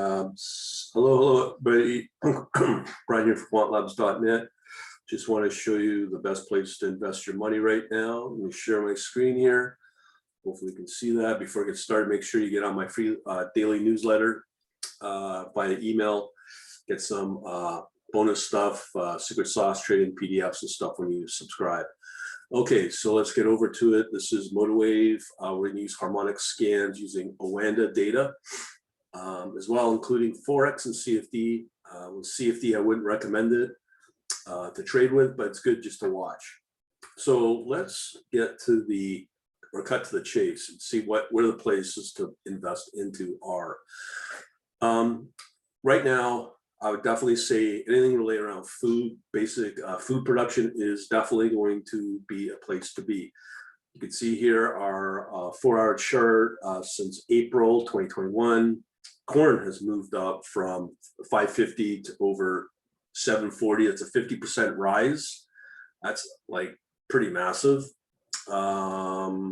Hello, everybody. Brian here from quantlabs.net. Just want to show you the best place to invest your money right now. Let me share my screen here. Hopefully you can see that. Before I get started, make sure you get on my free daily newsletter via email. Get some bonus stuff, secret sauce trading PDFs and stuff when you subscribe. Okay, so let's get over to it. This is MotorWave. We're going to use Harmonic scans using Oanda data. As well, including Forex and CFD. With CFD, I wouldn't recommend it to trade with, but it's good just to watch. So let's get to cut to the chase and see where the places to invest into are. Right now, I would definitely say anything related around food, basic food production is definitely going to be a place to be. You can see here our 4-hour chart since April 2021. Corn has moved up from 550 to over 740. That's a 50% rise. That's like pretty massive. So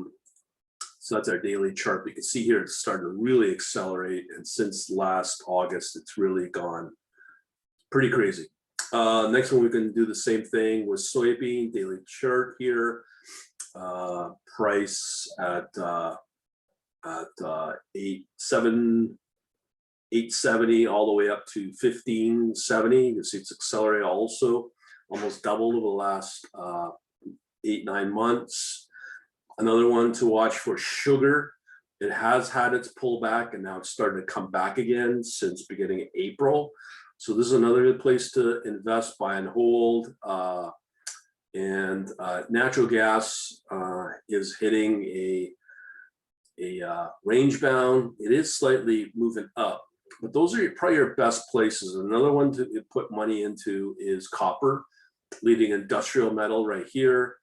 that's our daily chart. You can see here it's starting to really accelerate, and since last August, it's really gone pretty crazy. Next one, we can do the same thing with soybean daily chart here. Price at 870 all the way up to 1570. You can see it's accelerated also, almost doubled over the last 8-9 months. Another one to watch for sugar. It has had its pullback and now it's starting to come back again since beginning of April. So this is another good place to invest, buy and hold. Natural gas is hitting a range bound. It is slightly moving up, but those are probably your best places. Another one to put money into is copper, leading industrial metal right here.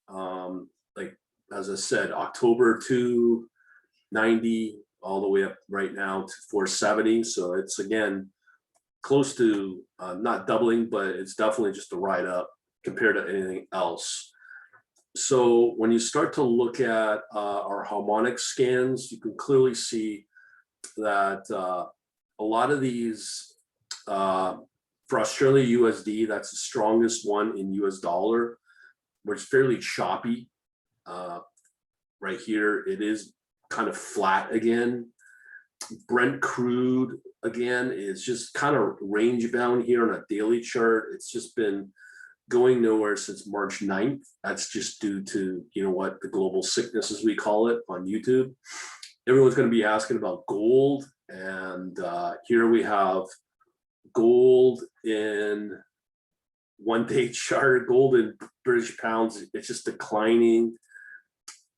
Like, as I said, October 290 all the way up right now to 470. So it's, again, close to not doubling, but it's definitely just a ride up compared to anything else. So when you start to look at our Harmonic scans, you can clearly see that a lot of these, for Australia USD, that's the strongest one in US dollar, where it's fairly choppy. Right here, it is kind of flat again. Brent crude, again, is just kind of range bound here on a daily chart. It's just been going nowhere since March 9th. That's just due to, you know what, the global sickness, as we call it, on YouTube. Everyone's going to be asking about gold. And here we have gold in one-day chart, gold in British pounds. It's just declining.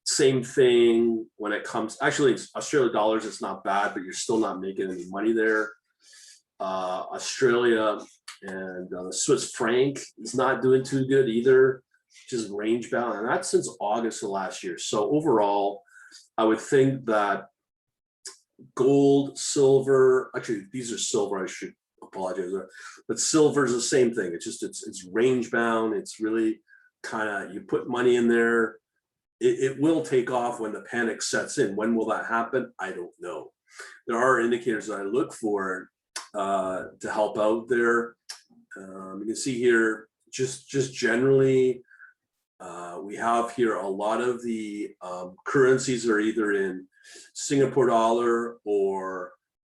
Same thing when it comes, actually, Australia dollars, it's not bad, but you're still not making any money there. Australia and the Swiss franc is not doing too good either, just range bound, and that's since August of last year. So overall, I would think that gold, silver, actually these are silver, I should apologize, but silver is the same thing. It's just it's range bound. It's really kind of, you put money in there, it will take off when the panic sets in. When will that happen? I don't know. There are indicators that I look for to help out there. You can see here, just generally, we have here a lot of the currencies are either in Singapore dollar or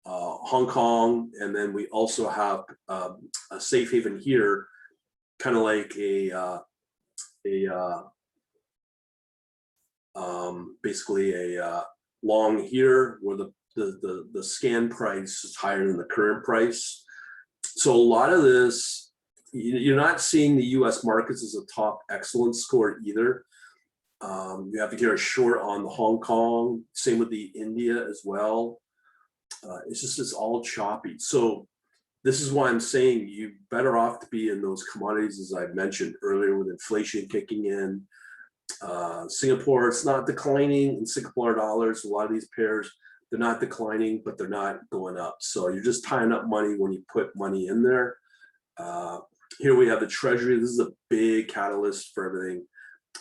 Hong Kong, and then we also have a safe haven here, kind of like basically a long here, where the scan price is higher than the current price. So a lot of this, you're not seeing the US markets as a top excellence score either. You have to get a short on the Hong Kong, same with the India as well. It's all choppy. So this is why I'm saying you better off to be in those commodities, as I mentioned earlier, with inflation kicking in. Singapore, it's not declining in Singapore dollars. A lot of these pairs, they're not declining, but they're not going up. So you're just tying up money when you put money in there. Here we have the Treasury. This is a big catalyst for everything.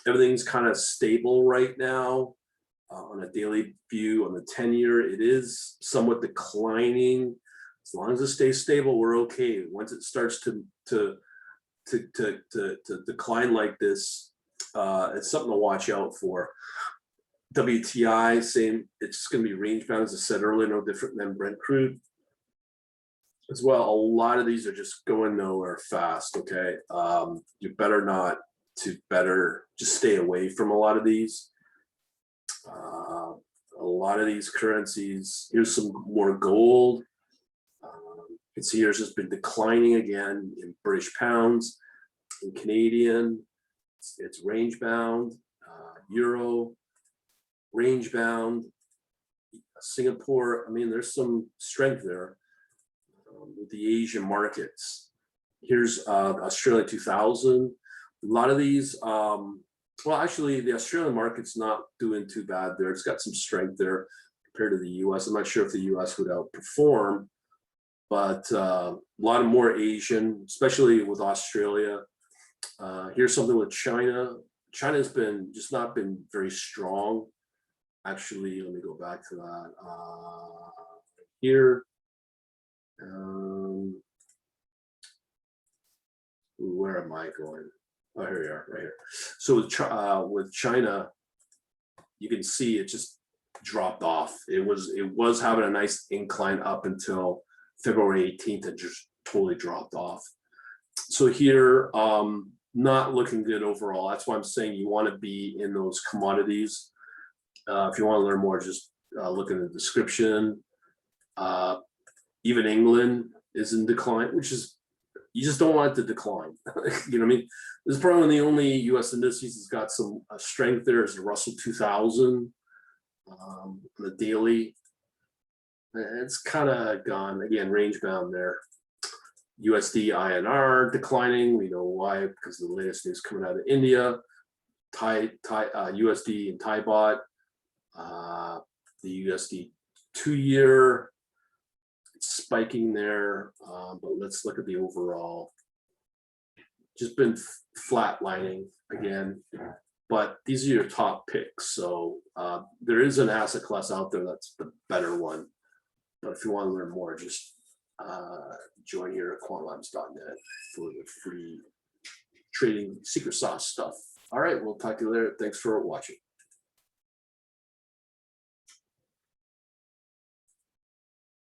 Everything's kind of stable right now on a daily view. On the 10-year, it is somewhat declining. As long as it stays stable, we're okay. Once it starts to decline like this, it's something to watch out for. WTI, same. It's just going to be range bound, as I said earlier, no different than Brent crude as well. A lot of these are just going nowhere fast. Okay, you better not to better just stay away from a lot of these. A lot of these currencies. Here's some more gold. You can see yours has been declining again in British pounds, in Canadian. It's range bound. Euro, range bound. Singapore. I mean, there's some strength there with the Asian markets. Here's Australia 2000. A lot of these. Well, actually, the Australian market's not doing too bad there. It's got some strength there compared to the U.S. I'm not sure if the U.S. would outperform, but a lot of more Asian, especially with Australia. Here's something with China. China's been just not been very strong. Actually, let me go back to that. Here. Where am I going? Oh, here we are, right here. So with China, you can see it just dropped off. It was having a nice incline up until February 18th and just totally dropped off. So here, not looking good overall. That's why I'm saying you want to be in those commodities. If you want to learn more, just look in the description. Even England is in decline, which is, you just don't want it to decline. You know what I mean? This is probably one of the only U.S. indices that's got some strength there is the Russell 2000 on the daily. It's kind of gone, again, range bound there. USD INR declining. We know why, because of the latest news coming out of India. USD and Thai baht. The USD 2-year spiking there, but let's look at the overall. Just been flatlining again, but these are your top picks. So there is an asset class out there that's the better one. But if you want to learn more, just join here at quantlabs.net for the free trading secret sauce stuff. All right, we'll talk to you later. Thanks for watching.